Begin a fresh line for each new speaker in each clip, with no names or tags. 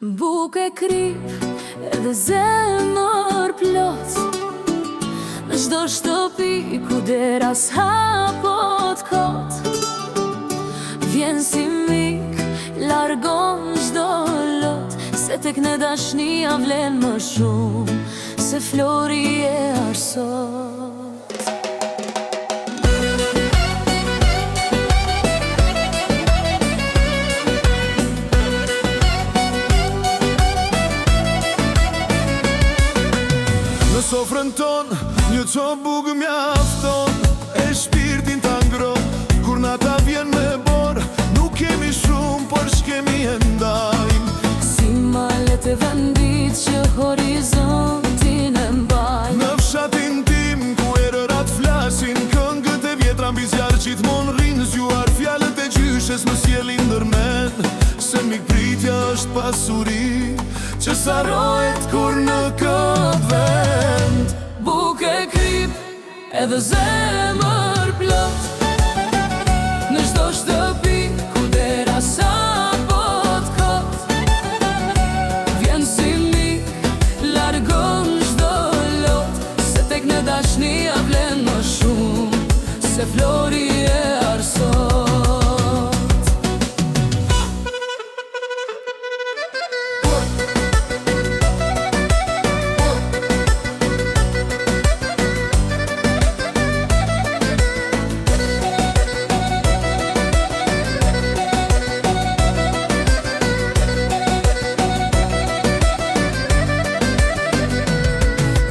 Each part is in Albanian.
Buke krip edhe zemër plot në çdo shtëpi ku dera s'hapot kot. Vjen si mik, largon çdo lot, se tek ne dashnia vlen më shumë se flori e arsot.
Në sofrën ton, një copë bukë mjafton, e shpirtin ta ngron. Kur nata vjen me borë, nuk kemi shumë, por shkemi e ndajmë.
Si malet e vendit që horizontin e mbajnë.
Në fshatin tim, ku erërat flasin, këngët e vjetra mbi zjarë gjithmonë rrinë zgjuar. Fjalët e gjyshes më sjellin ndërmen, se mikpritja është pasuri që sarohet kur në këtë vend.
Buke krip edhe zemër plot në çdo shtëpi ku dera s'hapot kot. Vjen si mik, largon çdo lot, se tek ne dashnia vlen më shumë se flori e arsot.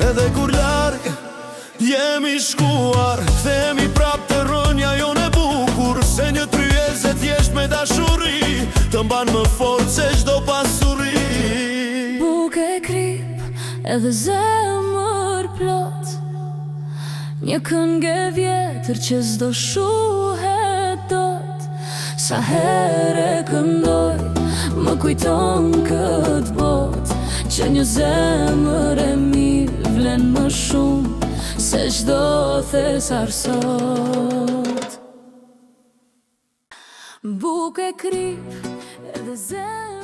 Edhe kur larg jemi shkuar, themi prap të rënja jone bukur, se një tryezë e thjesht me dashuri të mban më fort se çdo pasuri.
Buke krip edhe zemër plot, një këngë e vjetër që s'do shuhet dot. Sa herë e këndoj, më kujton këtë bot, që një zemër e mirë vlen më shumë se çdo thes arsot. Buke krip edhe zemër